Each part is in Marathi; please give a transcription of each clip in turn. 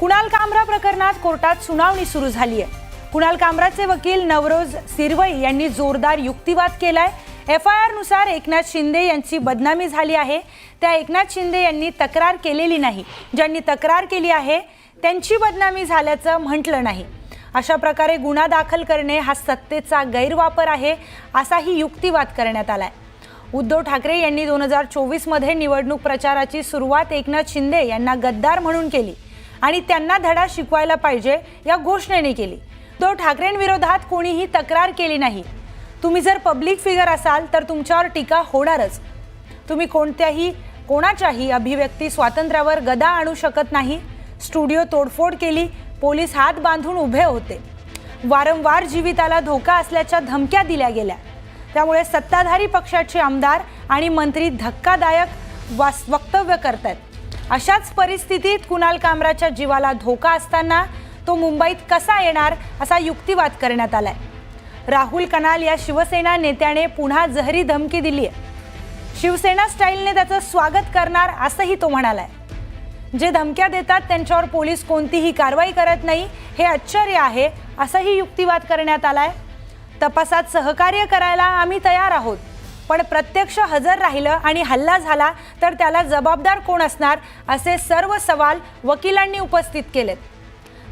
कुणाल कामरा प्रकरणात कोर्टात सुनावणी सुरू झाली आहे। कुणाल कामराचे वकील नवरोज सिरवई यांनी जोरदार युक्तिवाद केलाय। FIR नुसार एकनाथ शिंदे यांची बदनामी झाली आहे। त्या एकनाथ शिंदे यांनी तक्रार केलेली नाही, ज्यांनी तक्रार केली आहे त्यांची बदनामी झाल्याचं म्हटलं नाही। अशा प्रकारे गुन्हा दाखल करणे हा सत्तेचा गैरवापर आहे, असाही युक्तिवाद करण्यात आलाय। उद्धव ठाकरे यांनी 2024 मध्ये निवडणूक प्रचाराची सुरुवात एकनाथ शिंदे यांना गद्दार म्हणून केली आणि त्यांना धडा शिकवायला पाहिजे या घोषणेने केली। उद्धव ठाकरेंविरोधात कोणीही तक्रार केली नाही। तुम्ही जर पब्लिक फिगर असाल तर तुमच्यावर टीका होणारच। तुम्ही कोणाच्याही अभिव्यक्ती स्वातंत्र्यावर गदा आणू शकत नाही। स्टुडिओ तोडफोड केली, पोलीस हात बांधून उभे होते, वारंवार जीविताला धोका असल्याच्या धमक्या दिल्या गेल्या। त्यामुळे सत्ताधारी पक्षाचे आमदार आणि मंत्री धक्कादायक वक्तव्य करतात। अशाच परिस्थितीत कुणाल कामराच्या जीवाला धोका असताना तो मुंबईत कसा येणार असा युक्तिवाद करण्यात आलाय। राहुल कनाल या शिवसेना नेत्याने पुन्हा जहरी धमकी दिली आहे। शिवसेना स्टाईलने त्याचं स्वागत करणार असंही तो म्हणालाय। जे धमक्या देतात त्यांच्यावर पोलीस कोणतीही कारवाई करत नाही, हे आश्चर्य आहे असंही युक्तिवाद करण्यात आलाय। तपासात सहकार्य करायला आम्ही तयार आहोत, पण प्रत्यक्ष हजर राहिलं आणि हल्ला झाला तर त्याला जबाबदार कोण असणार असे सर्व सवाल वकिलांनी उपस्थित केलेत।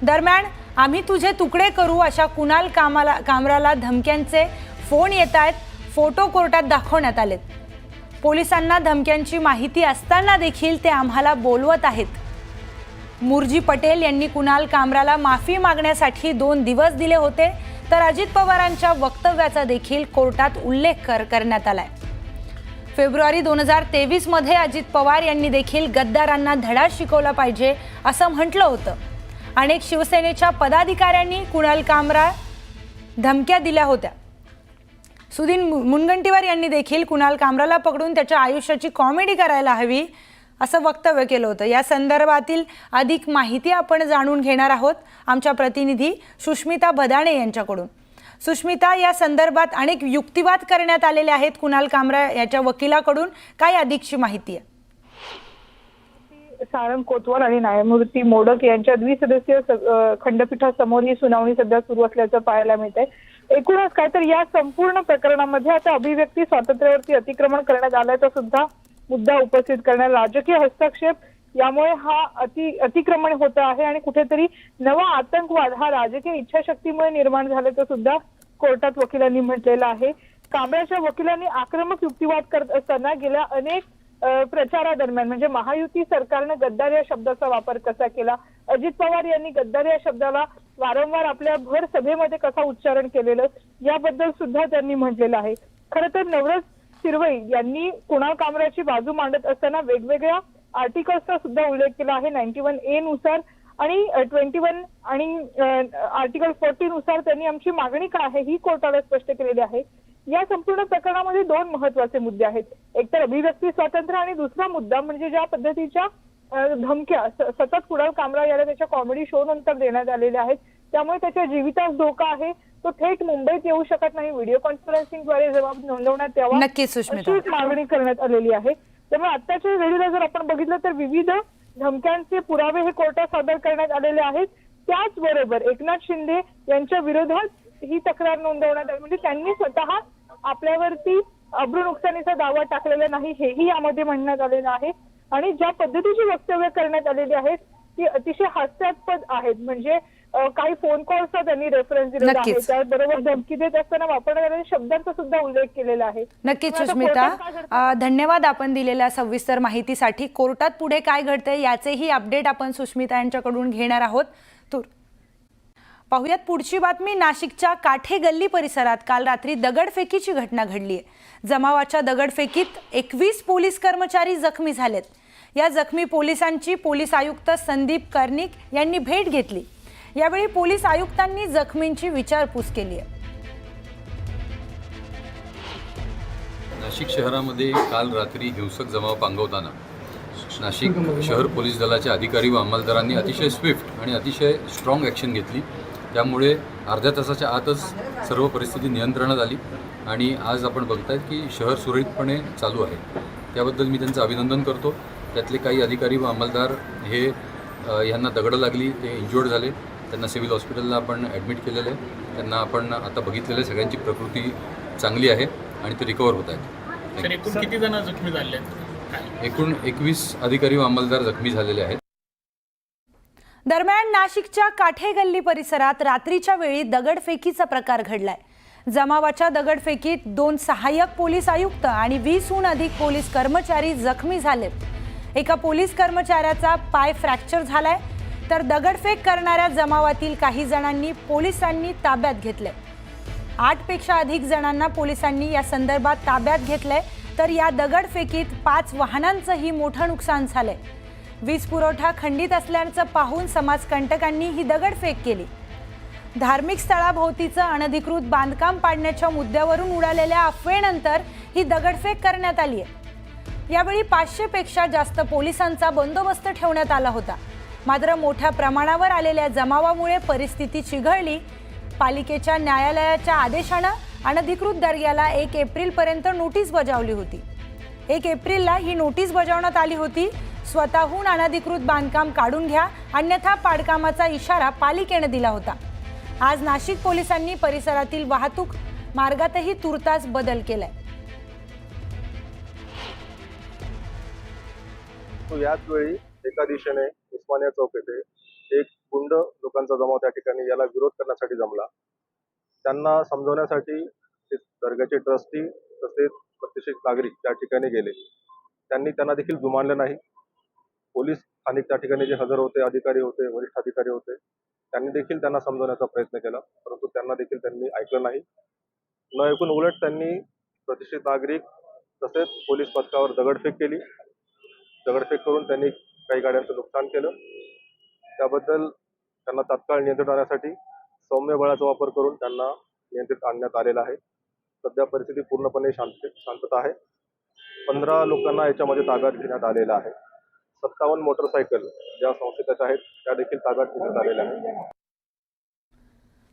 दरम्यान आम्ही तुझे तुकडे करू अशा कुणाल कामराला धमक्यांचे फोन येत आहेत, फोटो कोर्टात दाखवण्यात आलेत। पोलिसांना धमक्यांची माहिती असताना देखील ते आम्हाला बोलवत आहेत। मुरजी पटेल यांनी कुणाल कामराला माफी मागण्यासाठी 2 दिवस दिले होते, तर अजित पवारांच्या वक्तव्याचा देखील कोर्टात उल्लेख करण्यात आलाय। फेब्रुवारी 2023 मध्ये अजित पवार यांनी देखील गद्दारांना धडा शिकवला पाहिजे असं म्हटलं होतं। अनेक शिवसेनेच्या पदाधिकाऱ्यांनी कुणाल कामरा धमक्या दिल्या होत्या। सुधीर मुनगंटीवार यांनी देखील कुणाल कामराला पकडून त्याच्या आयुष्याची कॉमेडी करायला हवी असं वक्तव्य केलं होतं। या संदर्भातील अधिक माहिती आपण जाणून घेणार आहोत आमच्या प्रतिनिधी सुष्मिता भदाणे यांच्याकडून। सुष्मिता, या संदर्भात अनेक युक्तिवाद करण्यात आलेले आहेत कुणाल कामरा याच्या वकिलाकडून, काय अधिकची माहिती आहे? सारंग कोतवाल आणि न्यायमूर्ती मोडक यांच्या द्विसदस्यीय खंडपीठासमोर ही सुनावणी सध्या सुरू असल्याचं पाहायला मिळतंय। एकूणच काय तर या संपूर्ण प्रकरणामध्ये आता अभिव्यक्ती स्वातंत्र्यावरती अतिक्रमण करण्यात आल्याचा सुद्धा मुद्दा उपस्थित करण्यात, राजकीय हस्तक्षेप यामुळे हा अतिक्रमण होत आहे आणि कुठेतरी नवा आतंकवाद हा राजकीय इच्छाशक्तीमुळे निर्माण झाल्याचं सुद्धा कोर्टात वकिलांनी म्हटलेलं आहे। कामराच्या वकिलांनी आक्रमक युक्तिवाद करत असताना गेल्या अनेक प्रचारादरम्यान म्हणजे महायुती सरकारने गद्दार या शब्दाचा वापर कसा केला, अजित पवार यांनी गद्दार या शब्दाला वारंवार आपल्या भर सभेमध्ये कसा उच्चारण केलेलं याबद्दल सुद्धा त्यांनी म्हटलेलं आहे। खरं तर नवरोज सिरवई यांनी कुणाल कामराची बाजू मांडत असताना वेगवेगळ्या आर्टिकल्सचा सुद्धा उल्लेख केला आहे। 91A नुसार आणि 21 आणि आर्टिकल 40 नुसार त्यांनी आमची मागणी काय आहे ही कोर्टाला स्पष्ट केलेली आहे। या संपूर्ण प्रकरणामध्ये 2 महत्त्वाचे मुद्दे आहेत, एक तर अभिव्यक्ती स्वातंत्र्य आणि दुसरा मुद्दा म्हणजे ज्या पद्धतीच्या धमक्या सतत कुणाल कामरा याला त्याच्या कॉमेडी शो नंतर देण्यात आलेल्या आहेत, त्यामुळे त्याच्या जीवितास धोका आहे। तो थेट मुंबईत येऊ शकत नाही, व्हिडिओ कॉन्फरन्सिंगद्वारे जबाब नोंदवण्यात यावा अशी मागणी करण्यात आलेली आहे। त्यामुळे आताच्या घडीला जर आपण बघितलं तर विविध धमक्यांचे पुरावे हे कोर्टात सादर करण्यात आलेले आहेत। त्याचबरोबर एकनाथ शिंदे यांच्या विरोधात ही तक्रार नोंदवण्यात आली, म्हणजे त्यांनी स्वतः आपल्यावरती अब्रू नुकसानीचा दावा टाकलेला नाही हेही यामध्ये म्हणण्यात आलेलं आहे। आणि ज्या पद्धतीची वक्तव्य करण्यात आलेली आहेत ती अतिशय हास्यास्पद आहेत, म्हणजे काही फोन कॉल्सचा त्यांनी रेफरन्स दिलेला आहे, त्याचबरोबर धमकी देत असताना वापरण्यात आलेल्या शब्दांचा सुद्धा उल्लेख केलेला आहे। नक्कीच सुष्मिता, धन्यवाद आपण दिलेल्या सविस्तर माहितीसाठी। कोर्टात पुढे काय घडतंय याचेही अपडेट आपण सुष्मिता यांच्याकडून घेणार आहोत। पाहुयात पुढची बातमी। नाशिकच्या काठे गल्ली परिसरात काल रात्री दगडफेकीची घटना घडली आहे। जमावाच्या दगडफेकीत 21 पोलीस कर्मचारी जखमी झालेत। या जखमी पोलिसांची पोलीस आयुक्त संदीप कर्णिक यांनी भेट घेतली। यावेळी पोलीस आयुक्तांनी जखमींची विचारपूस केली आहे। नाशिक शहरामध्ये काल रात्री हिंसक जमाव पांगवताना नाशिक शहर पोलीस दलाच्या अधिकारी व अंमलदारांनी अतिशय स्विफ्ट आणि अतिशय स्ट्रॉंग ॲक्शन घेतली। त्यामुळे अर्ध्या तासाच्या आतच सर्व परिस्थिती नियंत्रणात आली आणि आज आपण बघतायत की शहर सुरळीतपणे चालू आहे। त्याबद्दल मी त्यांचं अभिनंदन करतो। त्यातले काही अधिकारी व अंमलदार हे ह्यांना दगडं लागली, ते इंज्युअर्ड झाले. त्यांना सिव्हिल हॉस्पिटलला आपण ॲडमिट केलेलं आहे. त्यांना आपण आता बघितलेलं आहे, सगळ्यांची प्रकृती चांगली आहे आणि ते रिकवर होत आहेत. तर एकूण किती जण जखमी झाले आहेत? एकूण 21 अधिकारी व अंमलदार जखमी झालेले आहेत. दरम्यान नाशिकच्या काठे गल्ली परिसरात रात्रीच्या वेळी दगडफेकीचा प्रकार घडलाय. जमावाच्या दगडफेकीत 2 सहाय्यक पोलीस आयुक्त आणि 20हून अधिक पोलीस कर्मचारी जखमी झालेत. एका पोलीस कर्मचाऱ्याचा पाय फ्रॅक्चर झालाय, तर दगडफेक करणाऱ्या जमावातील काही जणांनी पोलिसांनी ताब्यात घेतले. 8 पेक्षा अधिक जणांना पोलिसांनी या संदर्भात ताब्यात घेतलंय. तर या दगडफेकीत 5 वाहनांचंही मोठं नुकसान झालंय. वीज पुरवठा खंडित असल्याचं पाहून समाजकंटकांनी ही दगडफेक केली. धार्मिक स्थळाभोवतीचं अनधिकृत बांधकाम पाडण्याच्या मुद्द्यावरून उडालेल्या अफवेनंतर ही दगडफेक करण्यात आली आहे. यावेळी 500 पेक्षा जास्त पोलिसांचा बंदोबस्त ठेवण्यात आला होता. मात्र मोठ्या प्रमाणावर आलेल्या जमावामुळे परिस्थिती चिघळली. पालिकेच्या न्यायालयाच्या आदेशानं अनधिकृत दर्ग्याला 1 एप्रिलपर्यंत नोटीस बजावली होती. 1 एप्रिलला ही नोटीस बजावण्यात आली होती. स्वतःहून अनधिकृत बांधकाम काढून घ्या, अन्यथा पाडकामाचा इशारा पालिकेने दिला होता. आज नाशिक पोलिसांनी परिसरातील वाहतूक मार्गातही तुर्तास बदल केलाय. याच वेळी एका दिशेने उस्मानिया चौक येथे एक गुंड लोकांचा जमाव त्या ठिकाणी याला विरोध करण्यासाठी जमला. त्यांना समजवण्यासाठी दर्ग्याचे ट्रस्टी तसेच प्रतिष्ठित नागरिक त्या ठिकाणी गेले. त्यांनी त्यांना देखील जुमानले नाही. पोलीस स्थानिक त्या ठिकाणी जे हजर होते, अधिकारी होते, वरिष्ठ अधिकारी होते, त्यांनी देखील त्यांना समजवण्याचा प्रयत्न केला, परंतु त्यांना देखील त्यांनी ऐकलं नाही. न ऐकून उलट त्यांनी प्रतिष्ठित नागरिक तसेच पोलीस पथकावर दगडफेक केली. दगडफेक करून त्यांनी काही गाड्यांचं नुकसान केलं. त्याबद्दल त्यांना तात्काळ नियंत्रण आणण्यासाठी सौम्य बळाचा वापर करून त्यांना नियंत्रित आणण्यात आलेला आहे. सध्या परिस्थिती पूर्णपणे शांतता आहे. 15 लोकांना याच्यामध्ये ताब्यात घेण्यात आलेला आहे. 57 मोटरसायकल ज्या संशयित आहेत त्या देखील ताब्यात घेण्यात आलेल्या आहेत.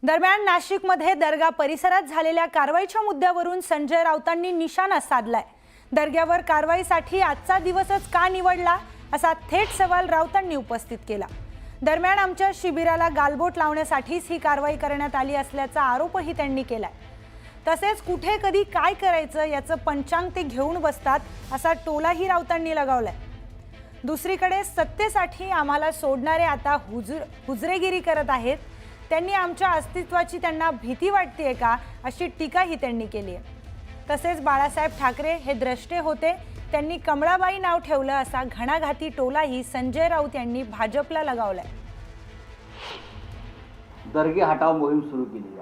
दरम्यान नाशिकमध्ये दर्गा परिसरात झालेल्या कारवाईच्या मुद्द्यावरून संजय राऊतांनी निशाणा साधलाय. दर्ग्यावर कारवाईसाठी आजचा दिवसच का निवडला, असा थेट सवाल राऊतांनी उपस्थित केला. दरम्यान आमच्या शिबिराला गालबोट लावण्यासाठीच ही कारवाई करण्यात आली असल्याचा आरोपही त्यांनी केलाय. तसेच कुठे कधी काय करायचं याचं पंचांग ते घेऊन बसतात, असा टोलाही राऊतांनी लगावलाय. दुसरीकडे सत्तेसाठी आम्हाला सोडणारे आता हुजरेगिरी करत आहेत. त्यांनी आमच्या अस्तित्वाची त्यांना भीती वाटतेय का, अशी टीकाही त्यांनी केली आहे. तसेच बाळासाहेब ठाकरे हे द्रष्टे होते, त्यांनी कमळाबाई नाव ठेवलं, असा घणाघाती टोलाही संजय राऊत यांनी भाजपला लगावलाय. दर्गे हटाव मोहीम सुरू केली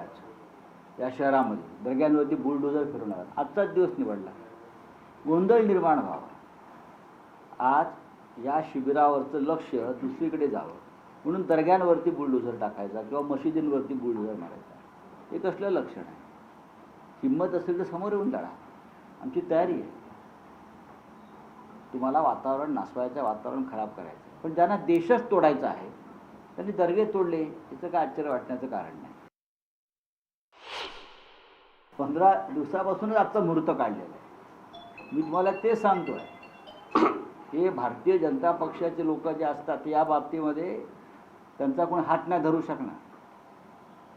या शहरामध्ये. दर्ग्यांवरती बुलडोजर फिरवणार आजचाच दिवस निवडला. गोंधळ निर्माण व्हावा, आज या शिबिरावरचं लक्ष दुसरीकडे जावं म्हणून दर्ग्यांवरती बुलडोजर टाकायचा किंवा मशिदींवरती बुलडोजर मारायचा, हे कसलं लक्षण आहे? हिंमत असेल तर समोर येऊन लढा, आमची तयारी आहे. तुम्हाला वातावरण नासवायचं, वातावरण खराब करायचं, पण ज्यांना देशच तोडायचा आहे त्यांनी दर्गे तोडले, याचं काय आश्चर्य वाटण्याचं कारण नाही. 15 दिवसापासूनच आजचा मुहूर्त काढलेला आहे. मी तुम्हाला ते सांगतोय, हे भारतीय जनता पक्षाचे लोक जे असतात या बाबतीमध्ये त्यांचा कोण हात नाही धरू शकणार.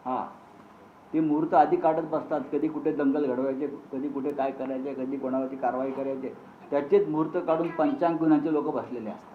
हां, ते मुहूर्त आधी काढत बसतात, कधी कुठे दंगल घडवायचे, कधी कुठे काय करायचे, कधी कोणावरती कारवाई करायचे, त्याचेच मुहूर्त काढून पंचांग गुन्ह्याचे लोक बसलेले असतात.